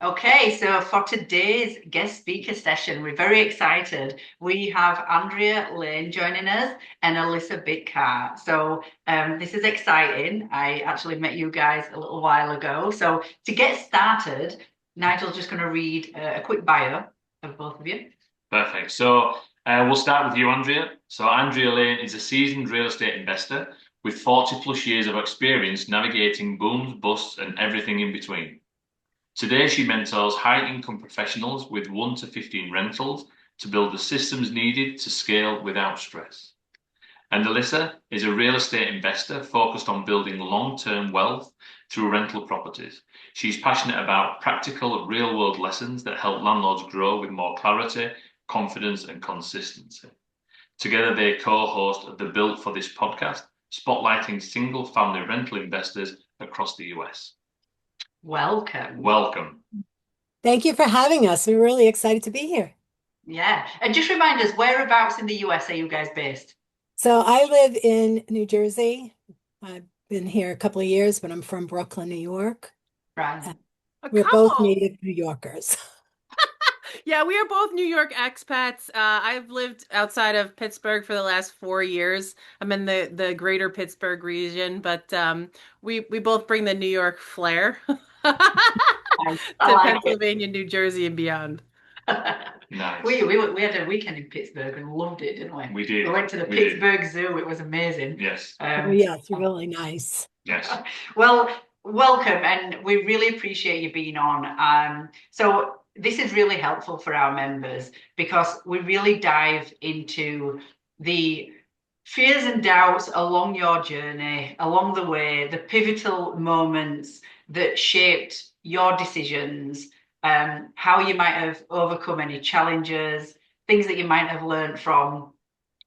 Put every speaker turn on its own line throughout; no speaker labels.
Okay, so for today's guest speaker session, we're very excited. We have Andrea Lane joining us and Alissa Bickar. So this is exciting. I actually met you guys a little while ago. So to get started, Nigel's just going to read a quick bio of both of you.
Perfect. We'll start with you, Andrea. So Andrea Lane is a seasoned real estate investor with 40 plus years of experience navigating booms, busts, and everything in between. Today, she mentors high income professionals with 1 to 15 rentals to build the systems needed to scale without stress. And Alissa is a real estate investor focused on building long-term wealth through rental properties. She's passionate about practical, real-world lessons that help landlords grow with more clarity, confidence, and consistency. Together, they co-host the Built for This podcast, spotlighting single-family rental investors across the US.
Welcome.
Welcome.
Thank you for having us. We're really excited to be here.
Yeah. And just remind us, whereabouts in the US are you guys based?
So I live in New Jersey. I've been here a couple of years, but I'm from Brooklyn, New York.
Right.
Uh,
A
We're both
couple.
native New Yorkers.
Yeah, we are both New York expats. I've lived outside of Pittsburgh for the last 4 years. I'm in the greater Pittsburgh region, but we both bring the New York flair
Nice. I
to
like it.
Pennsylvania, New Jersey, and beyond.
Nice.
We had a weekend in Pittsburgh and loved it, didn't we?
We did.
We went to the
We did.
Pittsburgh Zoo. It was amazing.
Yes.
Oh, yeah, it's really nice.
Yes.
Well, welcome, and we really appreciate you being on. So this is really helpful for our members because we really dive into the fears and doubts along your journey, along the way, the pivotal moments that shaped your decisions, how you might have overcome any challenges, things that you might have learned from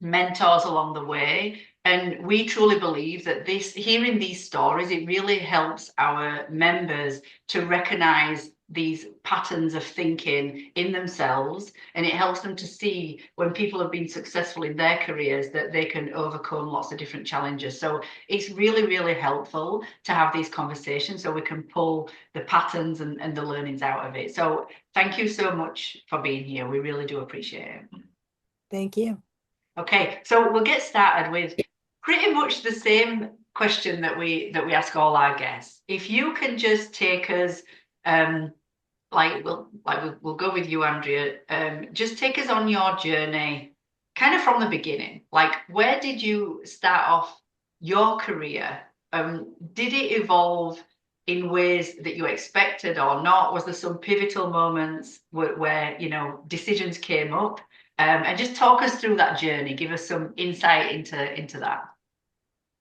mentors along the way. And we truly believe that hearing these stories, it really helps our members to recognize these patterns of thinking in themselves. And it helps them to see when people have been successful in their careers that they can overcome lots of different challenges. So it's really, really helpful to have these conversations so we can pull the patterns and the learnings out of it. So thank you so much for being here. We really do appreciate it.
Thank you.
Okay, so we'll get started with pretty much the same question that we ask all our guests. If you can just take us, we'll go with you, Andrea. Just take us on your journey, kind of from the beginning. Like, where did you start off your career? Did it evolve in ways that you expected or not? Was there some pivotal moments where decisions came up? And just talk us through that journey. Give us some insight into that.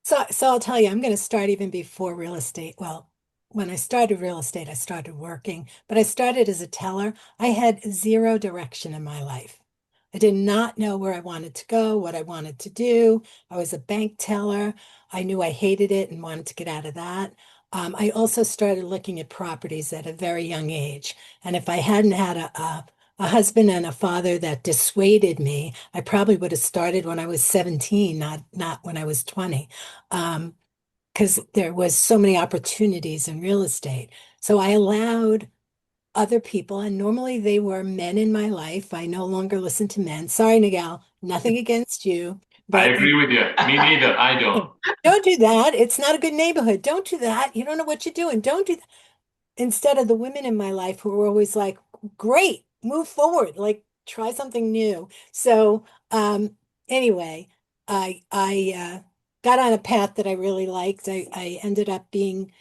So I'll tell you, I'm going to start even before real estate. Well, when I started real estate, I started working, but I started as a teller. I had zero direction in my life. I did not know where I wanted to go, what I wanted to do. I was a bank teller. I knew I hated it and wanted to get out of that. I also started looking at properties at a very young age. And if I hadn't had a husband and a father that dissuaded me, I probably would have started when I was 17, not when I was 20. Because there was so many opportunities in real estate. So I allowed other people, and normally they were men in my life. I no longer listen to men. Sorry, Nigel, nothing against you,
I
but
agree with you. Me neither. I don't.
don't do that. It's not a good neighborhood. Don't do that. You don't know what you're doing. Don't do that. Instead of the women in my life who were always like, great, move forward, like try something new. So anyway, I got on a path that I really liked. I ended up being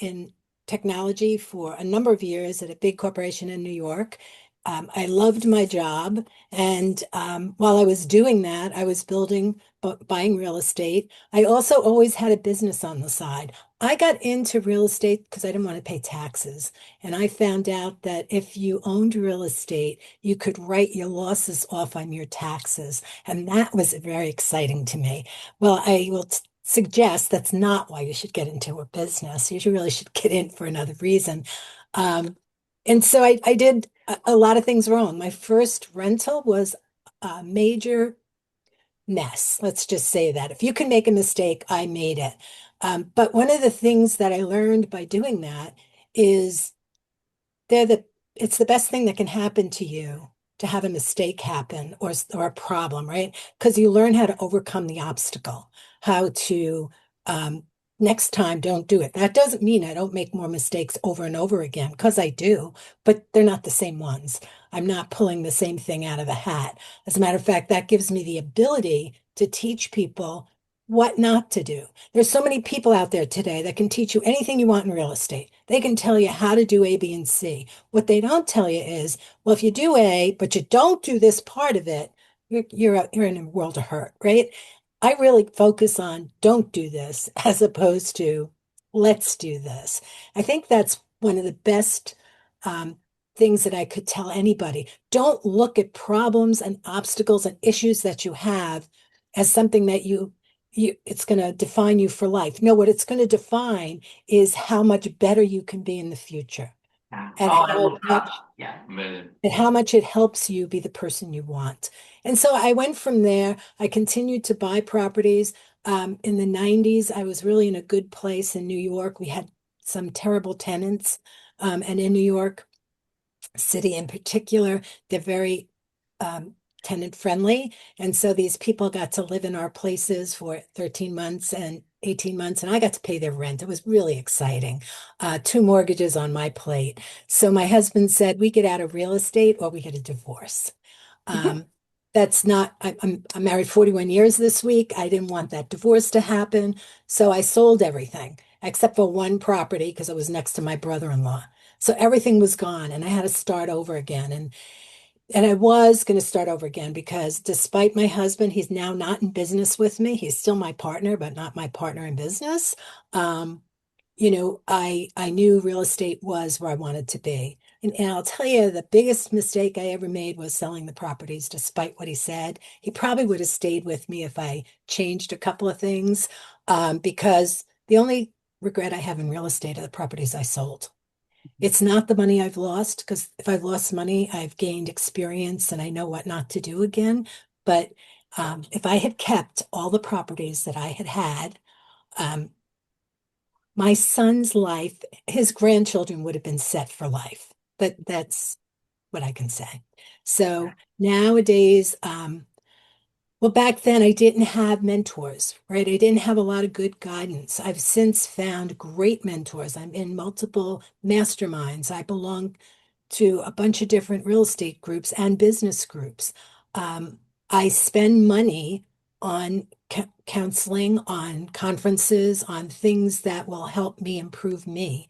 in technology for a number of years at a big corporation in New York. I loved my job, and while I was doing that, I was buying real estate. I also always had a business on the side. I got into real estate because I didn't want to pay taxes. And I found out that if you owned real estate, you could write your losses off on your taxes. And that was very exciting to me. Well, I will suggest that's not why you should get into a business. You really should get in for another reason. And so I did a lot of things wrong. My first rental was a major mess. Let's just say that. If you can make a mistake, I made it. But one of the things that I learned by doing that is they're the it's the best thing that can happen to you to have a mistake happen or a problem, right? Because you learn how to overcome the obstacle, how to um, next time don't do it. That doesn't mean I don't make more mistakes over and over again, because I do, but they're not the same ones. I'm not pulling the same thing out of the hat. As a matter of fact, that gives me the ability to teach people what not to do. There's so many people out there today that can teach you anything you want in real estate. They can tell you how to do A, B, and C. What they don't tell you is, well, if you do A, but you don't do this part of it, you're in a world of hurt, right? I really focus on don't do this as opposed to let's do this. I think that's one of the best um, things that I could tell anybody. Don't look at problems and obstacles and issues that you have as something that you it's going to define you for life. No, what it's going to define is how much better you can be in the future
Yeah.
and
Oh, I
how
love
much
that. Yeah.
Amazing.
and how much it helps you be the person you want. And so I went from there. I continued to buy properties. In the 90s, I was really in a good place in New York. We had some terrible tenants. And in New York City in particular, they're very um, tenant friendly. And so these people got to live in our places for 13 months and 18 months, and I got to pay their rent. It was really exciting. Two mortgages on my plate. So my husband said, we get out of real estate or we get a divorce. Um, that's not, I'm married 41 years this week. I didn't want that divorce to happen. So I sold everything except for one property because it was next to my brother-in-law. So everything was gone and I had to start over again. And I was going to start over again because despite my husband, he's now not in business with me. He's still my partner, but not my partner in business. Um, I knew real estate was where I wanted to be. And I'll tell you, the biggest mistake I ever made was selling the properties, despite what he said. He probably would have stayed with me if I changed a couple of things, because the only regret I have in real estate are the properties I sold. It's not the money I've lost, because if I've lost money, I've gained experience and I know what not to do again. But if I had kept all the properties that I had had, um, my son's life, his grandchildren would have been set for life. But that's what I can say. So nowadays, well, back then I didn't have mentors, right? I didn't have a lot of good guidance. I've since found great mentors. I'm in multiple masterminds. I belong to a bunch of different real estate groups and business groups. I spend money on counseling, on conferences, on things that will help me improve me.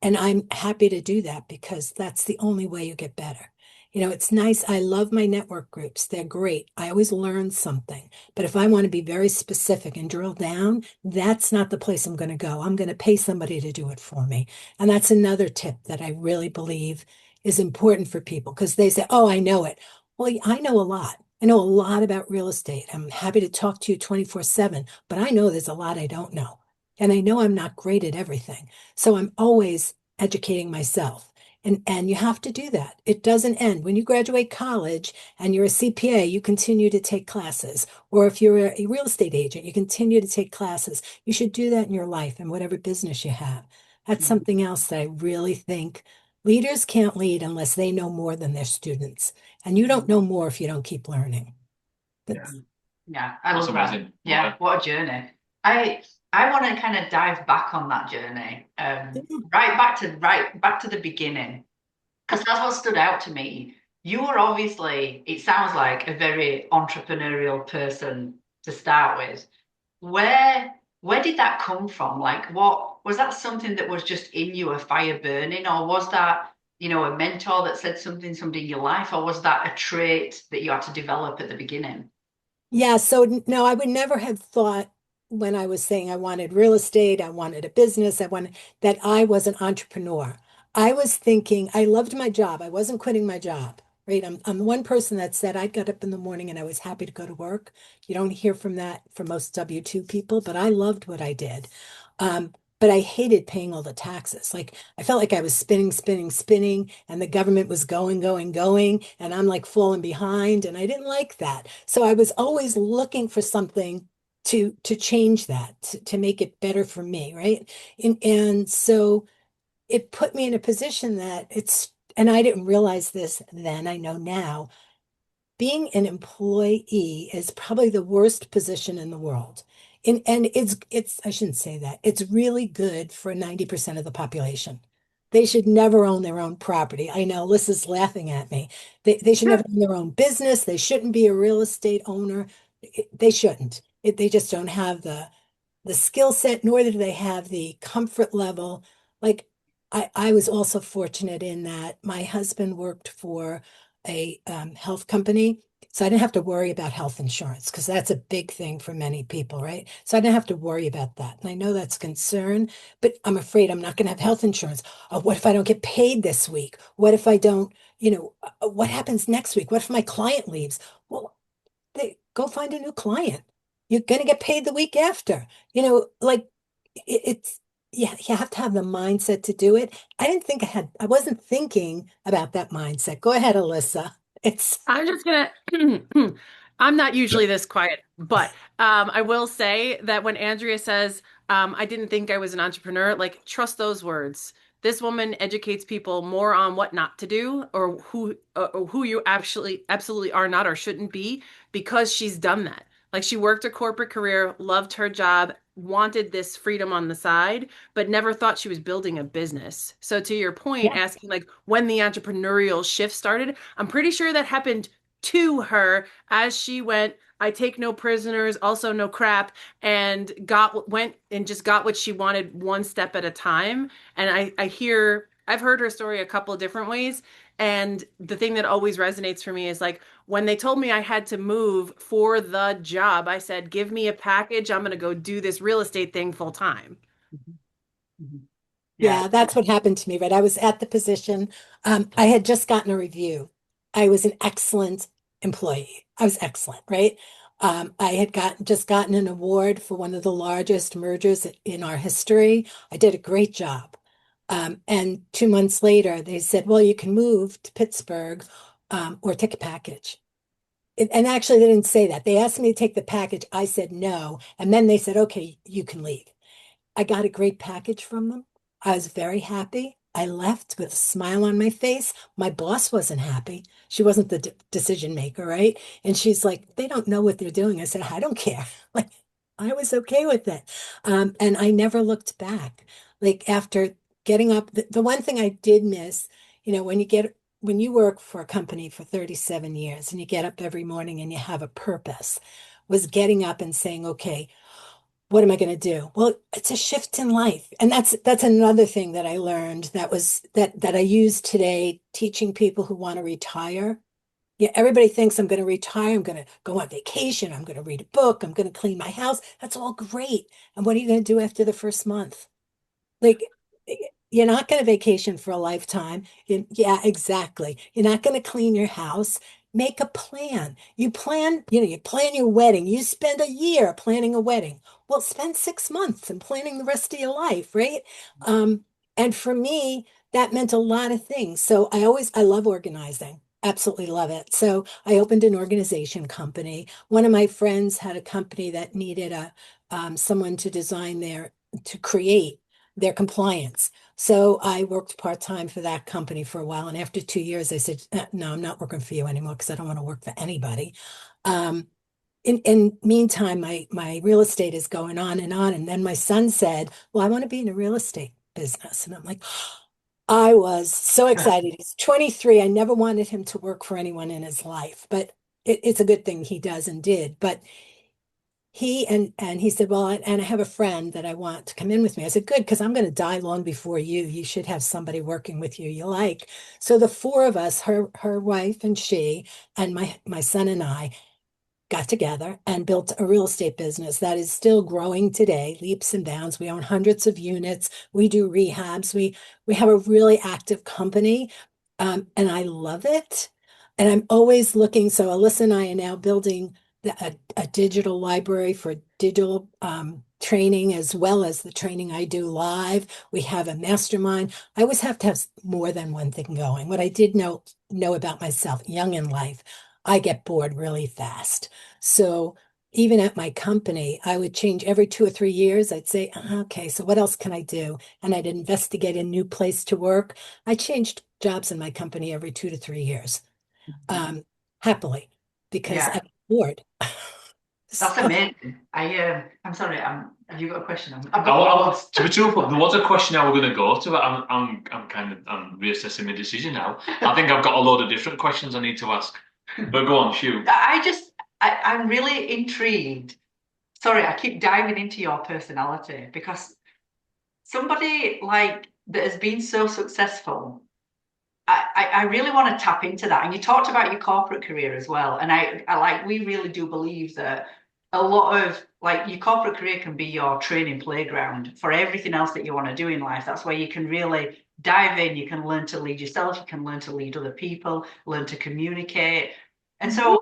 And I'm happy to do that because that's the only way you get better. It's nice. I love my network groups. They're great. I always learn something. But if I want to be very specific and drill down, that's not the place I'm going to go. I'm going to pay somebody to do it for me. And that's another tip that I really believe is important for people because they say, oh, I know it. Well, I know a lot. I know a lot about real estate. I'm happy to talk to you 24/7, but I know there's a lot I don't know. And I know I'm not great at everything. So I'm always educating myself. And you have to do that. It doesn't end. When you graduate college and you're a CPA, you continue to take classes. Or if you're a real estate agent, you continue to take classes. You should do that in your life and whatever business you have. That's
Mhm.
something else that I really think leaders can't lead unless they know more than their students. And you don't know more if you don't keep learning.
Yeah.
That's
Yeah, I
That's
love that.
amazing.
Yeah, what a journey. I I want to kind of dive back on that journey, right back to the beginning, because that's what stood out to me. You were obviously, it sounds like a very entrepreneurial person to start with. Where where did that come from? Like, what was that something that was just in you, a fire burning, or was that, a mentor that said something in your life, or was that a trait that you had to develop at the beginning?
Yeah, so no, I would never have thought when I was saying I wanted real estate, I wanted a business, I wanted that I was an entrepreneur. I was thinking I loved my job. I wasn't quitting my job, right? I'm one person that said I got up in the morning and I was happy to go to work. You don't hear from that for most W-2 people, but I loved what I did. But I hated paying all the taxes. Like I felt like I was spinning, spinning, spinning, and the government was going, going, going, and I'm like falling behind, and I didn't like that. So I was always looking for something to change that, to make it better for me, right? And so it put me in a position that and I didn't realize this then, I know now, being an employee is probably the worst position in the world. And I shouldn't say that. It's really good for 90% of the population. They should never own their own property. I know Alyssa's laughing at me. They should never own their own business. They shouldn't be a real estate owner. They shouldn't. They just don't have the skill set, nor do they have the comfort level. Like I was also fortunate in that my husband worked for a health company. So I didn't have to worry about health insurance because that's a big thing for many people, right? So I didn't have to worry about that. And I know that's concern, but I'm afraid I'm not going to have health insurance. Oh, what if I don't get paid this week? What if I don't, what happens next week? What if my client leaves? Well, they go find a new client. You're going to get paid the week after. Like it's yeah, you have to have the mindset to do it. I wasn't thinking about that mindset. Go ahead, Alyssa. It's
I'm just gonna, I'm not usually this quiet, but I will say that when Andrea says, I didn't think I was an entrepreneur, like, trust those words. This woman educates people more on what not to do or who you actually absolutely are not or shouldn't be because she's done that. Like, she worked a corporate career, loved her job, wanted this freedom on the side, but never thought she was building a business. So to your point,
yeah,
asking like when the entrepreneurial shift started, I'm pretty sure that happened to her as she went, I take no prisoners, also no crap, and went and just got what she wanted one step at a time. And I've heard her story a couple of different ways. And the thing that always resonates for me is like when they told me I had to move for the job, I said, give me a package. I'm going to go do this real estate thing full time.
Mhm. Mhm. Yeah.
yeah, that's what happened to me, right? I was at the position. I had just gotten a review. I was an excellent employee. I was excellent, right? I had just gotten an award for one of the largest mergers in our history. I did a great job. And 2 months later, they said, well, you can move to Pittsburgh, or take a package. And actually, they didn't say that. They asked me to take the package. I said no. And then they said, okay, you can leave. I got a great package from them. I was very happy. I left with a smile on my face. My boss wasn't happy. She wasn't the decision maker, right? And she's like, they don't know what they're doing. I said, I don't care. Like, I was okay with it. And I never looked back. Like, after getting up, the one thing I did miss, when you work for a company for 37 years and you get up every morning and you have a purpose, was getting up and saying, okay, what am I going to do? Well, it's a shift in life. And that's another thing that I learned that I use today teaching people who want to retire. Yeah, everybody thinks I'm going to retire, I'm going to go on vacation, I'm going to read a book, I'm going to clean my house. That's all great. And what are you going to do after the first month? Like, you're not going to vacation for a lifetime. Yeah, exactly. You're not going to clean your house. Make a plan. You plan your wedding. You spend a year planning a wedding. Well, spend 6 months and planning the rest of your life, right? And for me, that meant a lot of things. So I love organizing. Absolutely love it. So I opened an organization company. One of my friends had a company that needed someone to to create their compliance. So I worked part-time for that company for a while. And after 2 years, I said, no, I'm not working for you anymore because I don't want to work for anybody. Um, in meantime, my real estate is going on and on. And then my son said, well, I want to be in a real estate business. And I'm like, I was so excited. He's 23. I never wanted him to work for anyone in his life, but it's a good thing he does and did. But he said, well, and I have a friend that I want to come in with me. I said, good, because I'm going to die long before you. You should have somebody working with you you like. So the four of us, her wife and she, and my son and I, got together and built a real estate business that is still growing today, leaps and bounds. We own hundreds of units. We do rehabs. We have a really active company, and I love it. And I'm always looking. So Alyssa and I are now building a digital library for digital training as well as the training I do live. We have a mastermind. I always have to have more than one thing going. What I did know about myself, young in life, I get bored really fast. So even at my company, I would change every 2 or 3 years. I'd say, okay, so what else can I do? And I'd investigate a new place to work. I changed jobs in my company every 2 to 3 years, um, happily, because
Yeah,
I'm bored.
that's
So,
amazing. I'm sorry. Have you got a question? I've got
I
loads.
was, to be truthful, there was a question I was going to go to, but I'm reassessing my decision now. I think I've got a load of different questions I need to ask. But go on, shoot.
I'm really intrigued. Sorry, I keep diving into your personality because somebody like that has been so successful. I really want to tap into that. And you talked about your corporate career as well. And I like, we really do believe that a lot of like your corporate career can be your training playground for everything else that you want to do in life. That's where you can really dive in. You can learn to lead yourself. You can learn to lead other people, learn to communicate. And
mhm.
so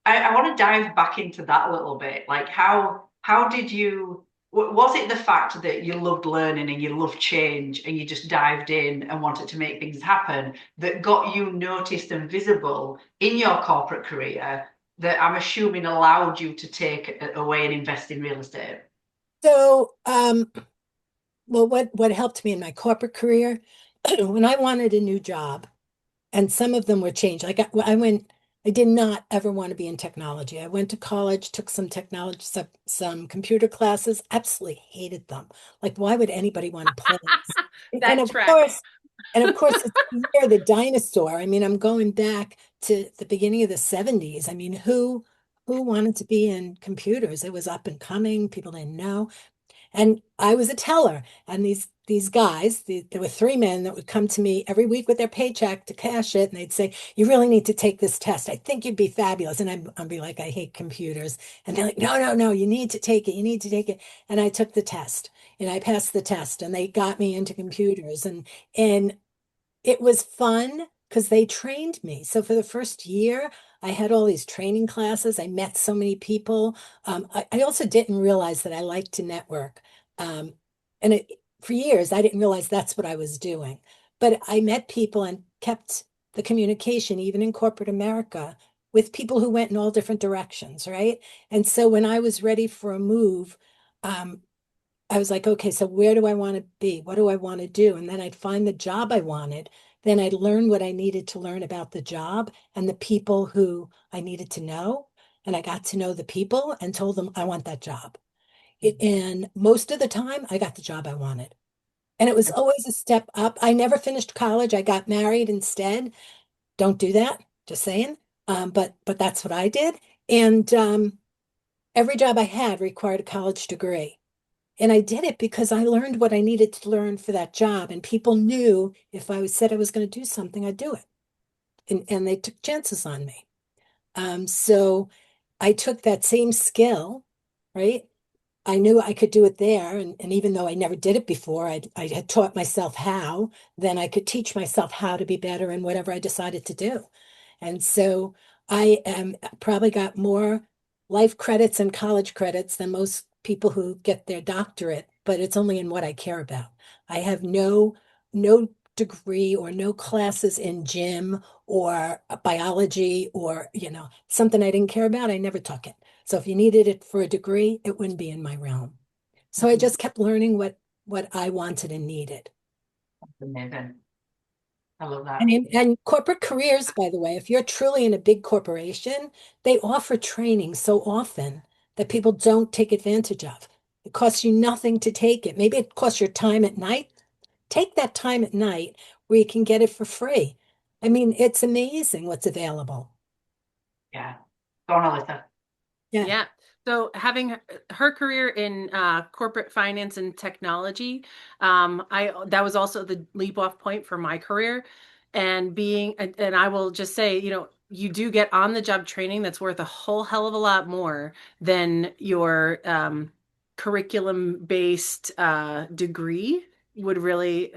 I want to dive back into that a little bit. Like how did you was it the fact that you loved learning and you loved change and you just dived in and wanted to make things happen that got you noticed and visible in your corporate career that I'm assuming allowed you to take away and invest in real estate?
So, well, what helped me in my corporate career, when I wanted a new job, and some of them were changed. I did not ever want to be in technology. I went to college, took some technology, some computer classes, absolutely hated them. Like, why would anybody want to play this? And
That
of
tracks.
course, it's near the dinosaur. I mean, I'm going back to the beginning of the 70s. I mean, who wanted to be in computers? It was up and coming. People didn't know. And I was a teller, and these guys, there were three men that would come to me every week with their paycheck to cash it, and they'd say, "You really need to take this test. I think you'd be fabulous." And I'd be like, "I hate computers," and they're like, "No, no, no, you need to take it. You need to take it." And I took the test, and I passed the test, and they got me into computers, and it was fun because they trained me. So for the first year, I had all these training classes. I met so many people. I also didn't realize that I liked to network. And for years, I didn't realize that's what I was doing. But I met people and kept the communication, even in corporate America, with people who went in all different directions, right? And so when I was ready for a move, um, I was like, okay, so where do I want to be? What do I want to do? And then I'd find the job I wanted. Then I'd learn what I needed to learn about the job and the people who I needed to know. And I got to know the people and told them I want that job. And most of the time, I got the job I wanted. And it was always a step up. I never finished college. I got married instead. Don't do that, just saying. But that's what I did. And every job I had required a college degree. And I did it because I learned what I needed to learn for that job. And people knew if I said I was going to do something, I'd do it. And they took chances on me. So I took that same skill, right? I knew I could do it there. And even though I never did it before, I had taught myself how, then I could teach myself how to be better in whatever I decided to do. And so I probably got more life credits and college credits than most people who get their doctorate, but it's only in what I care about. I have no degree or no classes in gym or biology or, something I didn't care about. I never took it. So if you needed it for a degree, it wouldn't be in my realm. So I just kept learning what I wanted and needed.
Amazing. I love that.
And corporate careers, by the way, if you're truly in a big corporation, they offer training so often that people don't take advantage of. It costs you nothing to take it. Maybe it costs your time at night. Take that time at night where you can get it for free. I mean, it's amazing what's available.
Yeah. Go on, Alyssa.
Yeah.
Yeah. So having her career in corporate finance and technology, I that was also the leap off point for my career. And I will just say, you do get on the job training that's worth a whole hell of a lot more than your curriculum based degree would really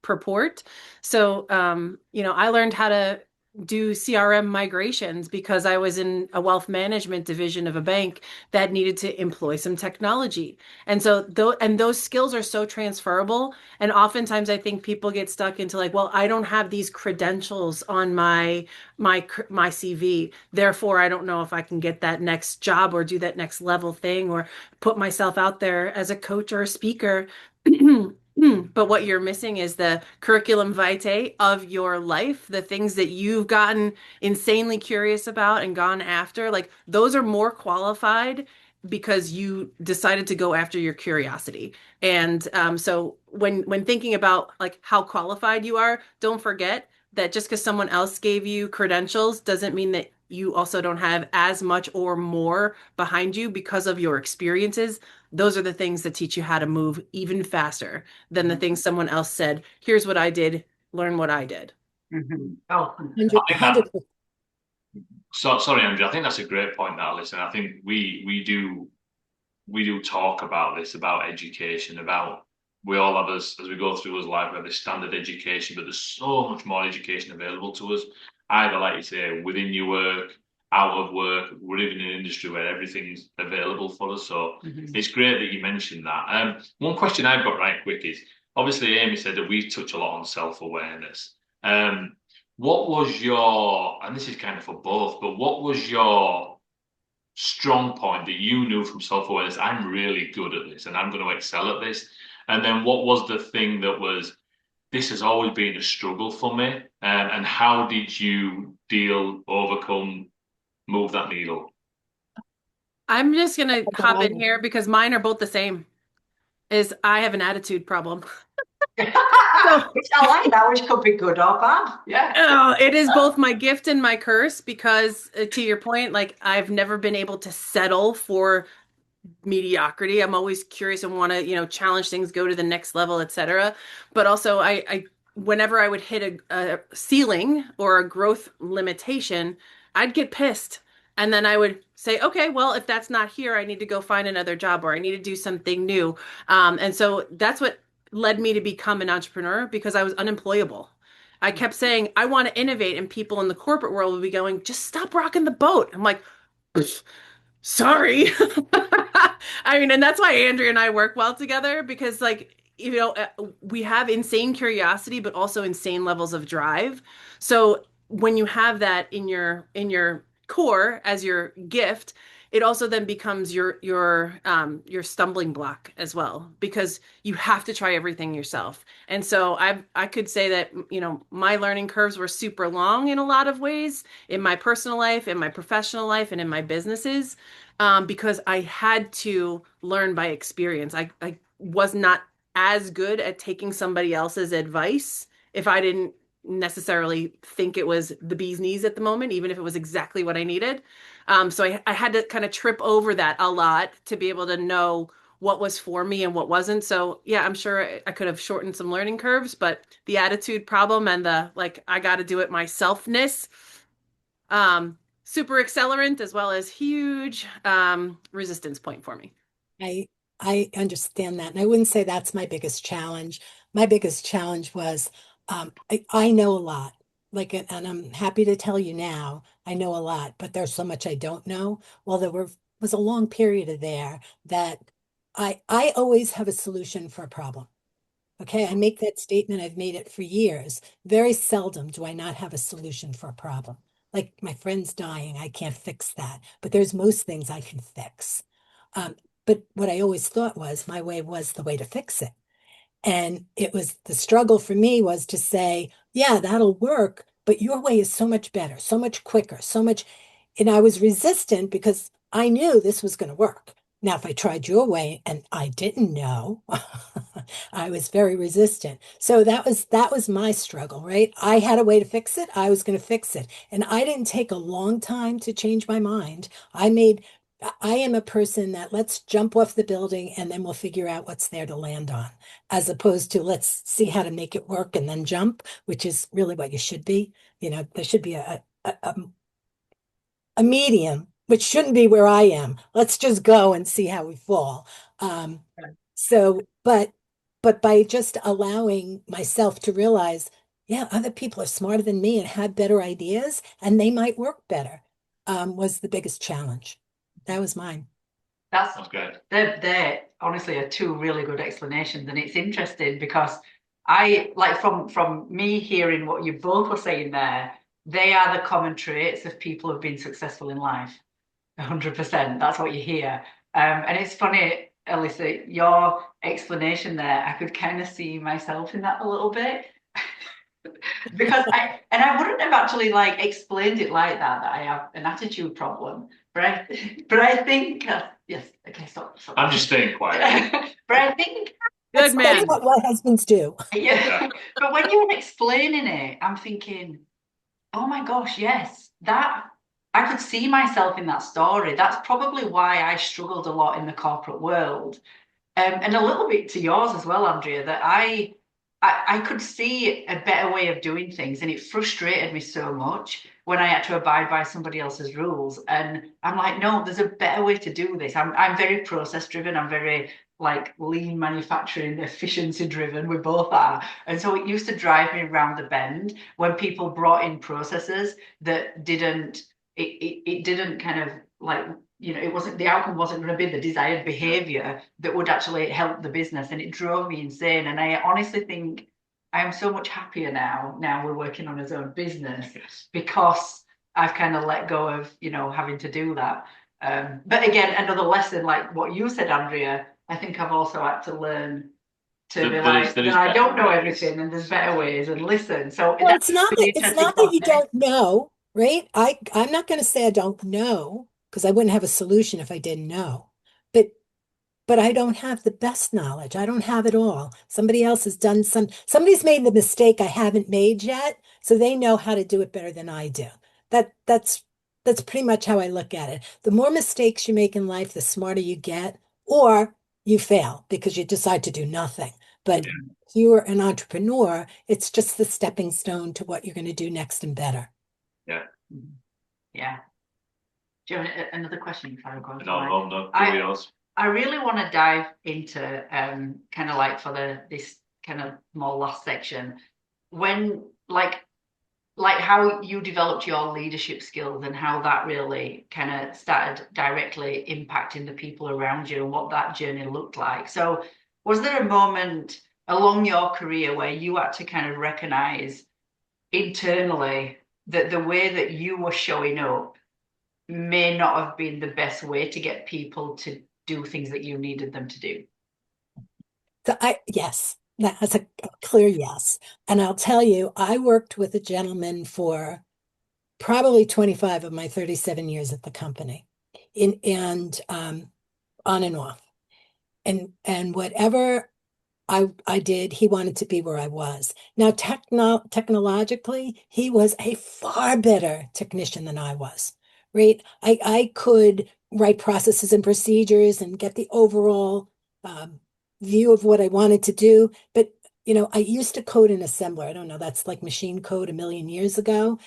purport. So, I learned how to do CRM migrations because I was in a wealth management division of a bank that needed to employ some technology. And so those skills are so transferable. And oftentimes I think people get stuck into like, well, I don't have these credentials on my CV. Therefore, I don't know if I can get that next job or do that next level thing or put myself out there as a coach or a speaker. But what you're missing is the curriculum vitae of your life, the things that you've gotten insanely curious about and gone after. Like those are more qualified because you decided to go after your curiosity. And so when thinking about like how qualified you are, don't forget that just because someone else gave you credentials doesn't mean that you also don't have as much or more behind you because of your experiences. Those are the things that teach you how to move even faster than the things someone else said. Here's what I did, learn what I did.
Mm-hmm. Oh,
I
100,
think that
100%.
so sorry, Andrew. I think that's a great point, that listen. I think we do talk about this, about education, about we all have as we go through as life, we have this standard education, but there's so much more education available to us. Either, like you say, within your work, out of work, we're living in an industry where everything's available for us. So
mm-hmm.
it's great that you mentioned that. One question I've got right quick is obviously Amy said that we touch a lot on self-awareness. Um, what was your, and this is kind of for both, but what was your strong point that you knew from self-awareness, I'm really good at this and I'm going to excel at this? And then what was the thing that was, this has always been a struggle for me? And how did you deal, overcome, move that needle?
I'm just gonna
But
hop in here because mine are both the same. Is I have an attitude problem. So
Which I like that, which could be good or bad. Yeah.
it is both my gift and my curse because to your point, like I've never been able to settle for mediocrity. I'm always curious and want to, challenge things, go to the next level, etc. But also, whenever I would hit a ceiling or a growth limitation, I'd get pissed. And then I would say, okay, well, if that's not here, I need to go find another job or I need to do something new. And so that's what led me to become an entrepreneur because I was unemployable. I kept saying, I want to innovate, and people in the corporate world would be going, just stop rocking the boat. I'm like, sorry. I mean, and that's why Andrea and I work well together because, like, we have insane curiosity, but also insane levels of drive. So when you have that in your core as your gift, it also then becomes your stumbling block as well because you have to try everything yourself. And so I could say that, my learning curves were super long in a lot of ways in my personal life, in my professional life, and in my businesses because I had to learn by experience. I was not as good at taking somebody else's advice if I didn't necessarily think it was the bee's knees at the moment, even if it was exactly what I needed. So I had to kind of trip over that a lot to be able to know what was for me and what wasn't. So yeah, I'm sure I could have shortened some learning curves, but the attitude problem and the like, I got to do it myselfness, um, super accelerant as well as huge resistance point for me.
I I understand that. And I wouldn't say that's my biggest challenge. My biggest challenge was I know a lot. Like and I'm happy to tell you now, I know a lot, but there's so much I don't know. Well, was a long period of there that I always have a solution for a problem. Okay, I make that statement. I've made it for years. Very seldom do I not have a solution for a problem. Like my friend's dying, I can't fix that, but there's most things I can fix. Um, but what I always thought was my way was the way to fix it. And it was the struggle for me was to say, yeah, that'll work, but your way is so much better, so much quicker, so much. And I was resistant because I knew this was going to work. Now, if I tried your way and I didn't know, I was very resistant. So that was my struggle, right? I had a way to fix it. I was going to fix it. And I didn't take a long time to change my mind. I am a person that let's jump off the building and then we'll figure out what's there to land on, as opposed to let's see how to make it work and then jump, which is really what you should be. There should be a medium, which shouldn't be where I am. Let's just go and see how we fall. Um, so, but by just allowing myself to realize yeah, other people are smarter than me and have better ideas and they might work better, was the biggest challenge. That was mine.
That's great.
They're honestly are two really good explanations, and it's interesting because I like from me hearing what you both were saying there, they are the common traits of people who've been successful in life. 100%. That's what you hear. And it's funny, Alissa, your explanation there, I could kind of see myself in that a little bit. Because I wouldn't have actually like explained it like that I have an attitude problem. But I think yes, okay, stop.
I'm just staying quiet.
But I think
Good
That's
man.
what husbands do.
yeah. But when you were explaining it, I'm thinking, oh my gosh, yes, that I could see myself in that story. That's probably why I struggled a lot in the corporate world. And a little bit to yours as well, Andrea, that I could see a better way of doing things, and it frustrated me so much when I had to abide by somebody else's rules. And I'm like, no, there's a better way to do this. I'm very process driven. I'm very like lean manufacturing, efficiency driven. We both are. And so it used to drive me around the bend when people brought in processes that it didn't kind of like it wasn't the outcome wasn't going to be the desired behavior that would actually help the business, and it drove me insane. And I honestly think I am so much happier now we're working on his own business because I've kind of let go of having to do that. But again, another lesson like what you said, Andrea, I think I've also had to learn to realize that I don't know everything and there's better ways and listen. So
Well,
that's
it's not
really
it's
interesting
not that you
concept.
don't know, right? I'm not going to say I don't know because I wouldn't have a solution if I didn't know. But but I don't have the best knowledge. I don't have it all. Somebody else has done somebody's made the mistake I haven't made yet, so they know how to do it better than I do. That's pretty much how I look at it. The more mistakes you make in life, the smarter you get, or you fail because you decide to do nothing. But if you're an entrepreneur, it's just the stepping stone to what you're going to do next and better.
Yeah.
Yeah. Do you have another question before I go?
No.
I really want to dive into kind of like for this kind of more last section when like how you developed your leadership skills and how that really kind of started directly impacting the people around you and what that journey looked like. So was there a moment along your career where you had to kind of recognize internally that the way that you were showing up may not have been the best way to get people to do things that you needed them to do?
So yes, that's a clear yes. And I'll tell you, I worked with a gentleman for probably 25 of my 37 years at the company and on and off. And whatever I did, he wanted to be where I was. Now, technologically, he was a far better technician than I was, right? I could write processes and procedures and get the overall view of what I wanted to do. But, I used to code in assembler. I don't know, that's like machine code a million years ago.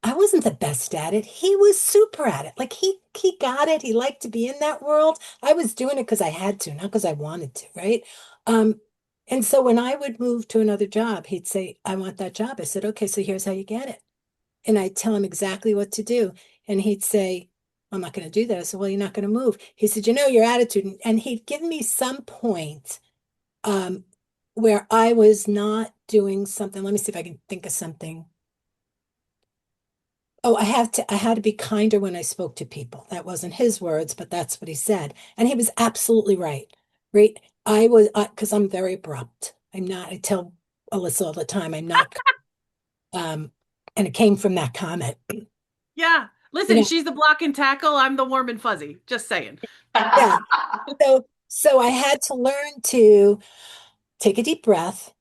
I wasn't the best at it. He was super at it. Like he got it. He liked to be in that world. I was doing it because I had to, not because I wanted to, right? Um, and so when I would move to another job, he'd say, I want that job. I said, okay, so here's how you get it. And I'd tell him exactly what to do. And he'd say, I'm not going to do that. I said, well, you're not going to move. He said, your attitude. And he'd give me some point um, where I was not doing something. Let me see if I can think of something. Oh, I had to be kinder when I spoke to people. That wasn't his words, but that's what he said. And he was absolutely right. Right. Because I'm very abrupt. I'm not, I tell Alissa all the time, I'm not, um, and it came from that comment.
Yeah.
You
Listen,
know,
she's the block and tackle. I'm the warm and fuzzy. Just saying.
yeah. So I had to learn to take a deep breath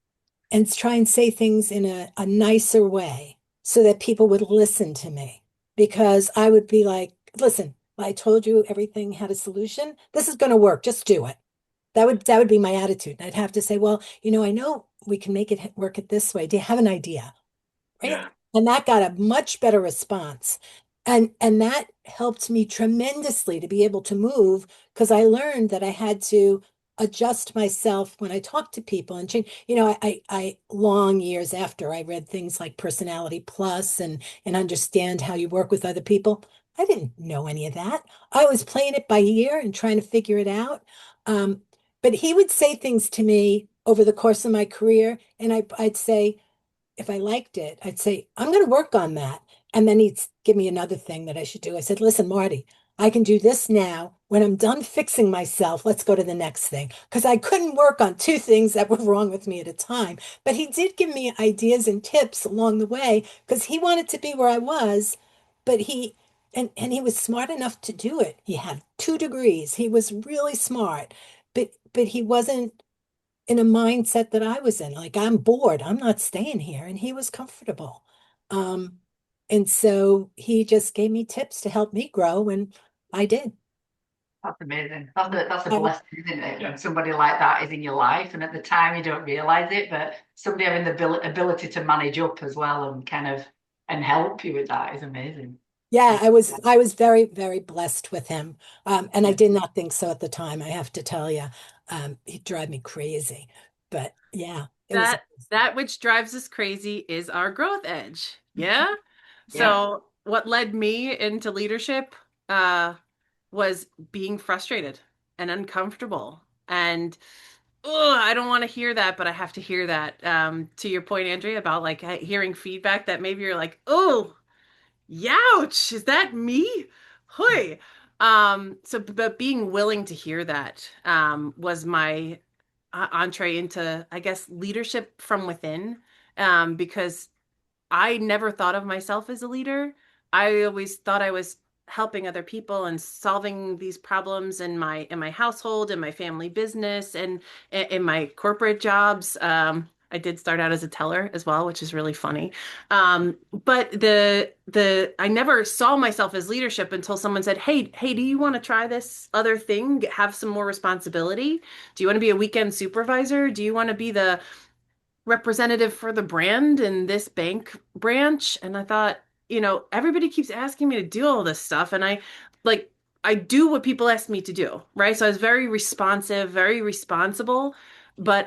and try and say things in a nicer way so that people would listen to me. Because I would be like, listen, I told you everything had a solution. This is going to work. Just do it. That would be my attitude. And I'd have to say, well, I know we can make it work it this way. Do you have an idea? Right.
Yeah.
And that got a much better response. And that helped me tremendously to be able to move because I learned that I had to adjust myself when I talk to people and change. I long years after I read things like Personality Plus and understand how you work with other people. I didn't know any of that. I was playing it by ear and trying to figure it out. But he would say things to me over the course of my career, and I'd say, if I liked it, I'd say, I'm going to work on that. And then he'd give me another thing that I should do. I said, listen, Marty, I can do this now. When I'm done fixing myself, let's go to the next thing. Because I couldn't work on two things that were wrong with me at a time. But he did give me ideas and tips along the way because he wanted to be where I was. But and he was smart enough to do it. He had 2 degrees. He was really smart. But he wasn't in a mindset that I was in. Like, I'm bored. I'm not staying here. And he was comfortable. Um, and so he just gave me tips to help me grow, and I did.
That's amazing. That's a
I,
blessing, isn't it? When somebody like that is in your life, and at the time you don't realize it, but somebody having the ability to manage up as well and kind of and help you with that is amazing.
yeah,
Yeah,
I was very, very blessed with him. And I
yeah,
did not think so at the time, I have to tell you. He'd drive me crazy. But yeah, it was.
That which drives us crazy is our growth edge. Yeah.
yeah.
So what led me into leadership uh was being frustrated and uncomfortable. And oh, I don't want to hear that, but I have to hear that. To your point, Andrea, about like hearing feedback that maybe you're like, oh, youch, is that me? Hoy. So but being willing to hear that was my entree into, I guess, leadership from within. Because I never thought of myself as a leader. I always thought I was helping other people and solving these problems in my household, in my family business, and in my corporate jobs. I did start out as a teller as well, which is really funny. But the I never saw myself as leadership until someone said, "Hey, do you want to try this other thing? Have some more responsibility? Do you want to be a weekend supervisor? Do you want to be the representative for the brand in this bank branch?" And I thought, everybody keeps asking me to do all this stuff. And like, I do what people ask me to do, right? So I was very responsive, very responsible. But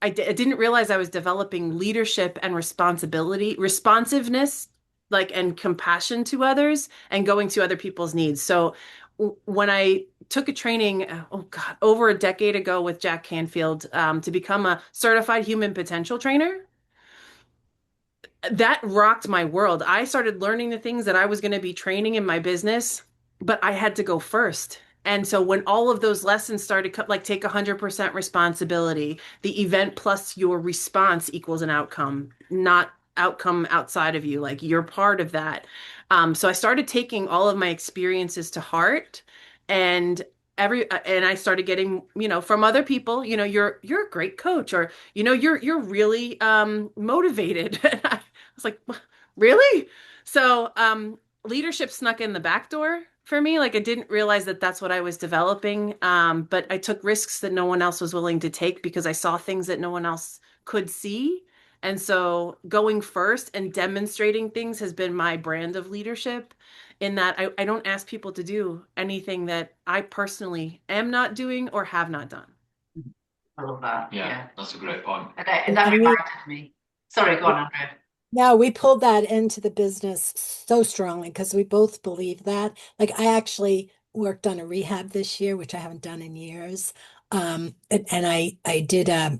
I didn't realize I was developing leadership and responsiveness, like, and compassion to others and going to other people's needs. So when I took a training, oh God, over a decade ago with Jack Canfield, to become a certified human potential trainer. That rocked my world. I started learning the things that I was going to be training in my business, but I had to go first. And so when all of those lessons started, like, take 100% responsibility, the event plus your response equals an outcome, not outcome outside of you. Like, you're part of that. So I started taking all of my experiences to heart, and and I started getting, from other people, you're a great coach, or, you're really motivated. And I was like, really? So leadership snuck in the back door for me. Like, I didn't realize that that's what I was developing. But I took risks that no one else was willing to take because I saw things that no one else could see. And so going first and demonstrating things has been my brand of leadership, in that I don't ask people to do anything that I personally am not doing or have not done.
I love that.
Yeah,
Yeah.
that's a great point.
And that
And we,
reminded me. Sorry, go on, Andrea.
no, we pulled that into the business so strongly because we both believe that. Like, I actually worked on a rehab this year, which I haven't done in years. And I did a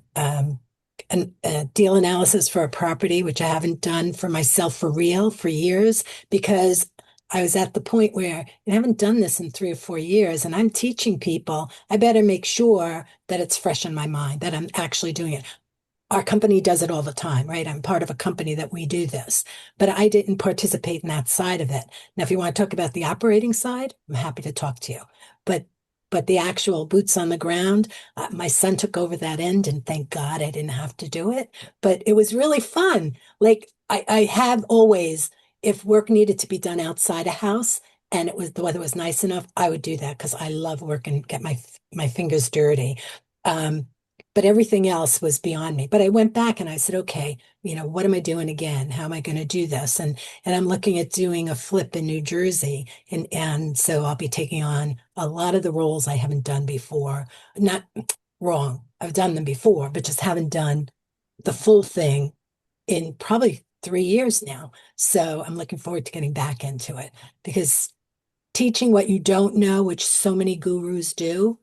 deal analysis for a property, which I haven't done for myself for real for years, because I was at the point where I haven't done this in 3 or 4 years, and I'm teaching people. I better make sure that it's fresh in my mind, that I'm actually doing it. Our company does it all the time, right? I'm part of a company that we do this, but I didn't participate in that side of it. Now, if you want to talk about the operating side, I'm happy to talk to you. But but the actual boots on the ground, my son took over that end, and thank God I didn't have to do it. But it was really fun. Like, I have always, if work needed to be done outside a house and the weather was nice enough, I would do that because I love working, get my fingers dirty. Um, but everything else was beyond me. But I went back and I said, okay, what am I doing again? How am I going to do this? And I'm looking at doing a flip in New Jersey. And so I'll be taking on a lot of the roles I haven't done before. Not wrong. I've done them before, but just haven't done the full thing in probably 3 years now. So I'm looking forward to getting back into it because teaching what you don't know, which so many gurus do,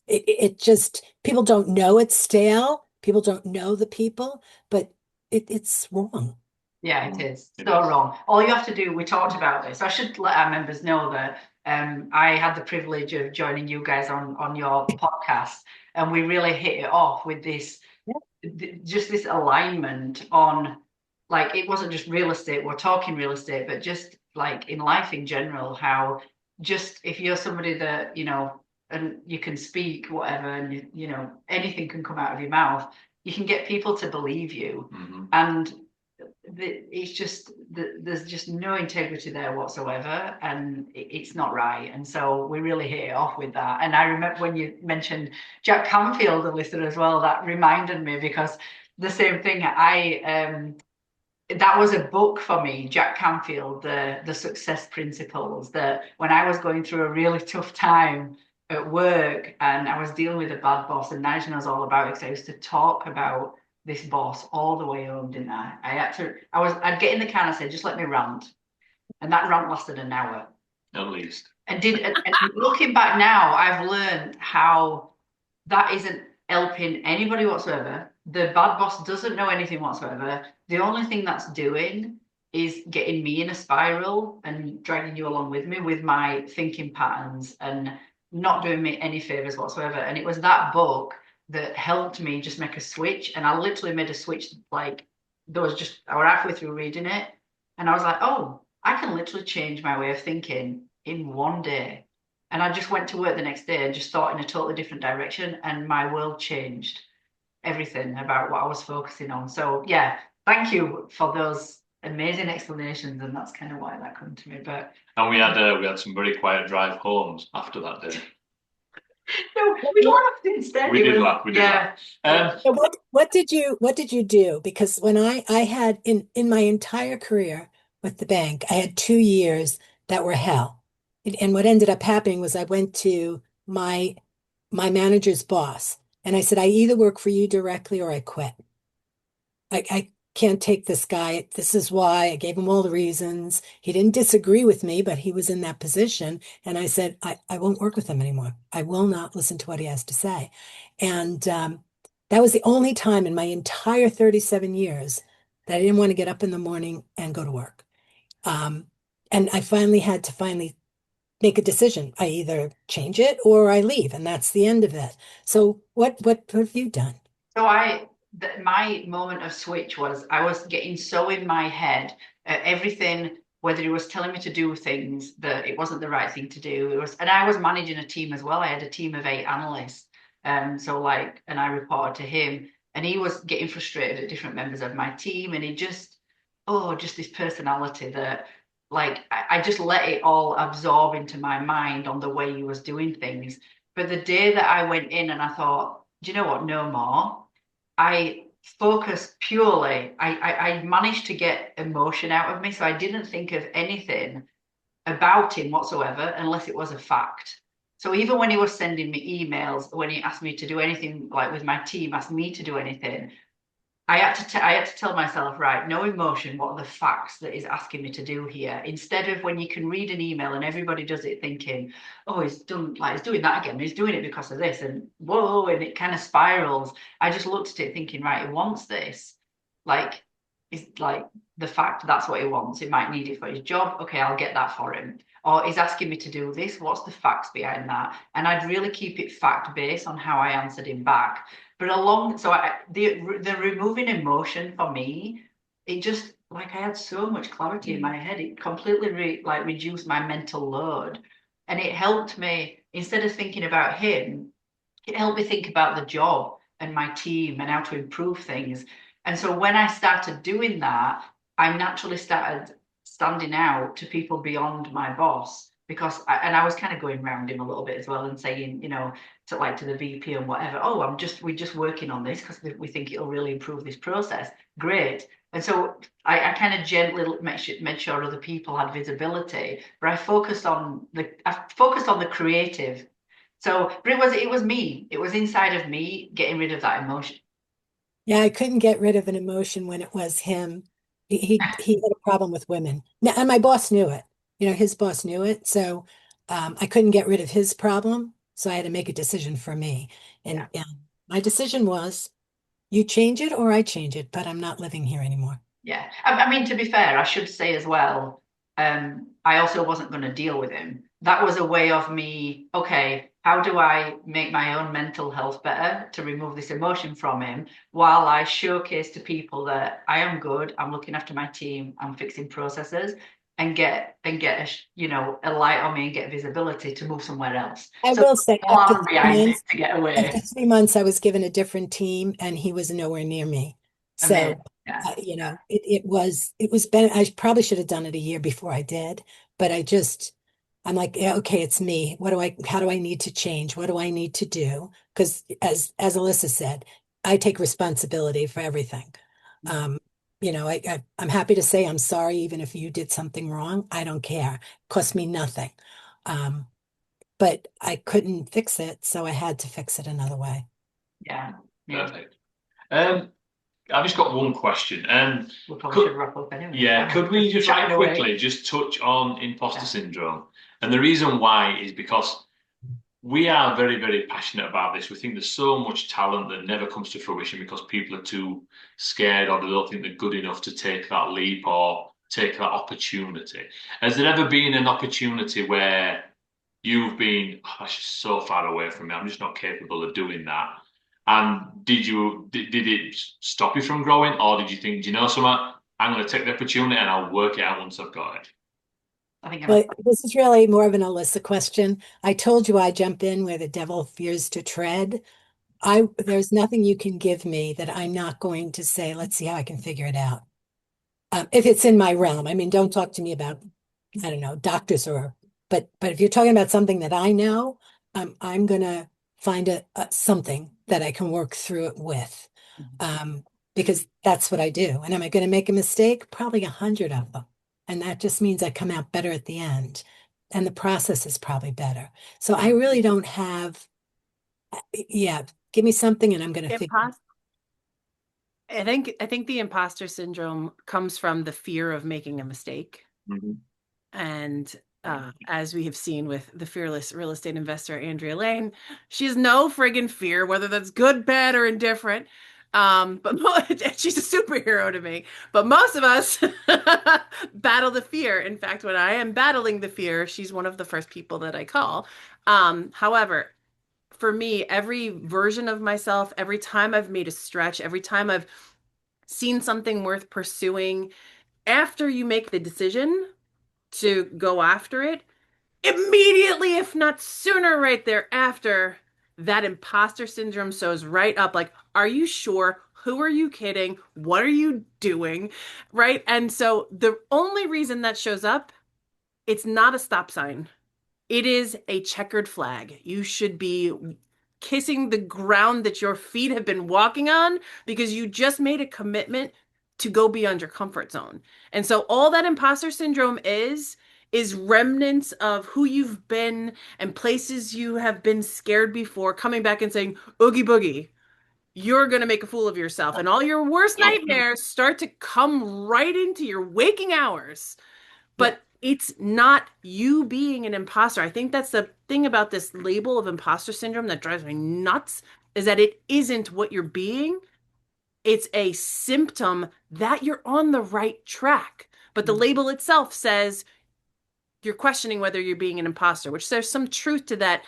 it just, people don't know it's stale. People don't know the people, but it's wrong.
Yeah, it is
It
so
is.
wrong. All you have to do, we talked about this. I should let our members know that I had the privilege of joining you guys on your podcast, and we really hit it off with this, just this alignment on, like, it wasn't just real estate, we're talking real estate, but just like in life in general, how just if you're somebody that, and you can speak whatever, and anything can come out of your mouth, you can get people to believe you.
Mm-hmm.
And it's just there's just no integrity there whatsoever, and it's not right. And so we really hit it off with that. And I remember when you mentioned Jack Canfield, Alissa, as well, that reminded me, because the same thing, that was a book for me, Jack Canfield, the Success Principles, that when I was going through a really tough time at work and I was dealing with a bad boss, and Nigel knows all about it because I used to talk about this boss all the way home, didn't I? I'd get in the car and say, just let me rant. And that rant lasted an hour.
At least.
And looking back now, I've learned how that isn't helping anybody whatsoever. The bad boss doesn't know anything whatsoever. The only thing that's doing is getting me in a spiral and dragging you along with me with my thinking patterns and not doing me any favors whatsoever. And it was that book that helped me just make a switch. And I literally made a switch, like, I was halfway through reading it, and I was like, oh, I can literally change my way of thinking in one day. And I just went to work the next day and just thought in a totally different direction, and my world changed. Everything about what I was focusing on. So yeah, thank you for those amazing explanations, and that's kind of why that came to me.
And we had some very quiet drive homes after that day.
No, we laughed instead.
We did laugh.
So what did you do? Because when I had in my entire career with the bank, I had 2 years that were hell. And what ended up happening was I went to my manager's boss and I said, I either work for you directly or I quit. I can't take this guy. This is why. I gave him all the reasons. He didn't disagree with me, but he was in that position. And I said, I won't work with him anymore. I will not listen to what he has to say. And that was the only time in my entire 37 years that I didn't want to get up in the morning and go to work. And I finally had to make a decision. I either change it or I leave, and that's the end of it. So what have you done?
So my moment of switch was I was getting so in my head, everything, whether he was telling me to do things that it wasn't the right thing to do. And I was managing a team as well. I had a team of 8 analysts. And I reported to him, and he was getting frustrated at different members of my team. And just this personality that, like, I just let it all absorb into my mind on the way he was doing things. But the day that I went in and I thought, do you know what? No more. I focused purely. I managed to get emotion out of me. So I didn't think of anything about him whatsoever unless it was a fact. So even when he was sending me emails, when he asked me to do anything, like with my team, asked me to do anything, I had to tell myself, right, no emotion, what are the facts that he's asking me to do here? Instead of when you can read an email and everybody does it thinking, oh, he's doing that again, he's doing it because of this, and whoa, and it kind of spirals. I just looked at it thinking, right, he wants this. Like, it's like the fact that's what he wants. He might need it for his job. Okay, I'll get that for him. Or he's asking me to do this. What's the facts behind that? And I'd really keep it fact based on how I answered him back. But the removing emotion for me, it just, like, I had so much clarity in my head. It completely reduced my mental load, and it helped me, instead of thinking about him, it helped me think about the job and my team and how to improve things. And so when I started doing that, I naturally started standing out to people beyond my boss, because I was kind of going around him a little bit as well and saying, to the VP and whatever, oh, we're just working on this because we think it'll really improve this process. Great. And so I kind of gently made sure other people had visibility, but I focused on the creative So, but it was me. It was inside of me getting rid of that emotion.
Yeah, I couldn't get rid of an emotion when it was him. He had a problem with women. Now, and my boss knew it. His boss knew it. So I couldn't get rid of his problem. So I had to make a decision for me.
Yeah.
And my decision was you change it or I change it, but I'm not living here anymore.
Yeah. I mean, to be fair, I should say as well, I also wasn't going to deal with him. That was a way of me, okay, how do I make my own mental health better to remove this emotion from him while I showcase to people that I am good, I'm looking after my team, I'm fixing processes and get a light on me and get visibility to move somewhere else.
I
So
will say
plan behind it to get
after
away.
3 months, I was given a different team and he was nowhere near me.
Amazing.
So,
Yeah.
it was been, I probably should have done it a year before I did, but I'm like, yeah, okay, it's me. How do I need to change? What do I need to do? Because as Alissa said, I take responsibility for everything. Um, I'm happy to say I'm sorry, even if you did something wrong. I don't care. It cost me nothing. Um, but I couldn't fix it, so I had to fix it another way.
Yeah. Yeah.
Perfect. I've just got one question.
We probably
Could,
should wrap up anyway.
yeah, could we just very
Chatting away.
quickly just touch on imposter
Yeah.
syndrome? And the reason why is because we are very, very passionate about this. We think there's so much talent that never comes to fruition because people are too scared or they don't think they're good enough to take that leap or take that opportunity. Has there ever been an opportunity where you've been, oh, that's just so far away from me, I'm just not capable of doing that? And did it stop you from growing, or did you think, do you know something? I'm going to take the opportunity and I'll work it out once I've got it.
I think I'm
But this is really more of an Alyssa question. I told you I jump in where the devil fears to tread. There's nothing you can give me that I'm not going to say, let's see how I can figure it out. If it's in my realm. I mean, don't talk to me about, I don't know, doctors but if you're talking about something that I know, I'm gonna find a something that I can work through it with. Um, because that's what I do. And am I going to make a mistake? Probably 100 of them. And that just means I come out better at the end. And the process is probably better. So I really don't have, yeah, give me something and I'm going to figure it.
Imposter. I think the imposter syndrome comes from the fear of making a mistake.
Mhm.
And as we have seen with the fearless real estate investor, Andrea Lane, she has no friggin' fear, whether that's good, bad, or indifferent. But she's a superhero to me. But most of us battle the fear. In fact, when I am battling the fear, she's one of the first people that I call. However, for me, every version of myself, every time I've made a stretch, every time I've seen something worth pursuing, after you make the decision to go after it, immediately, if not sooner, right thereafter, that imposter syndrome shows right up. Like, are you sure? Who are you kidding? What are you doing? Right. And so the only reason that shows up, it's not a stop sign. It is a checkered flag. You should be kissing the ground that your feet have been walking on because you just made a commitment to go beyond your comfort zone. And so all that imposter syndrome is remnants of who you've been and places you have been scared before coming back and saying, Oogie boogie, you're going to make a fool of yourself. And all your worst
So true.
nightmares start to come right into your waking hours.
Yeah.
But it's not you being an imposter. I think that's the thing about this label of imposter syndrome that drives me nuts is that it isn't what you're being. It's a symptom that you're on the right track. But the label itself says you're questioning whether you're being an imposter, which there's some truth to that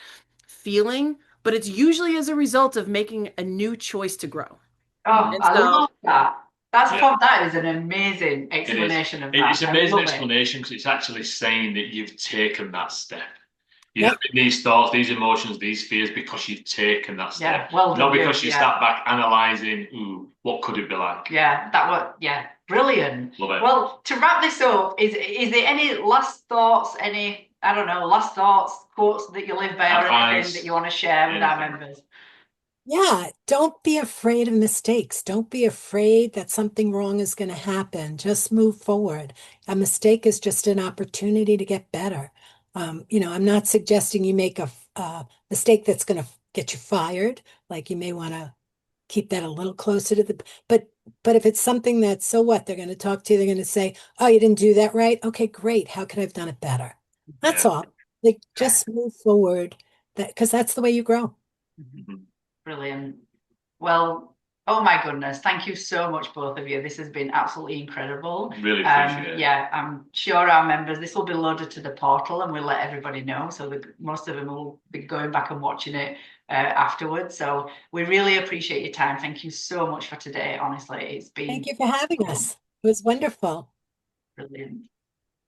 feeling, but it's usually as a result of making a new choice to grow.
Oh,
And
I
so
love that.
Yeah,
That is an amazing
it is.
explanation of
It's
that.
an
I
amazing
love it.
explanation because it's actually saying that you've taken that step. You're
Yep.
having these thoughts, these emotions, these fears because you've taken that
Yeah,
step,
well
not
done, you.
because you
Yeah,
start back analyzing, ooh, what could it be like?
yeah, yeah, brilliant.
Love it.
Well, to wrap this up, is there any last thoughts, any, I don't know, last thoughts, quotes that you live by or anything that
Advice,
you want to share with our
anything.
members?
Yeah, don't be afraid of mistakes. Don't be afraid that something wrong is going to happen. Just move forward. A mistake is just an opportunity to get better. I'm not suggesting you make mistake that's going to get you fired, like you may want to keep that a little closer to the, but if it's something that's, so what, they're going to talk to you, they're going to say, oh, you didn't do that right. Okay, great. How could I have done it better? That's
Yeah.
all. Like
Yeah.
just move forward, that because that's the way you grow.
Mhm.
Brilliant. Well, oh my goodness, thank you so much, both of you. This has been absolutely incredible.
Really appreciate it.
Yeah, I'm sure our members, this will be loaded to the portal and we'll let everybody know. So that most of them will be going back and watching it afterwards. So we really appreciate your time. Thank you so much for today. Honestly, it's
Thank
been
you for having us. It was wonderful.
brilliant.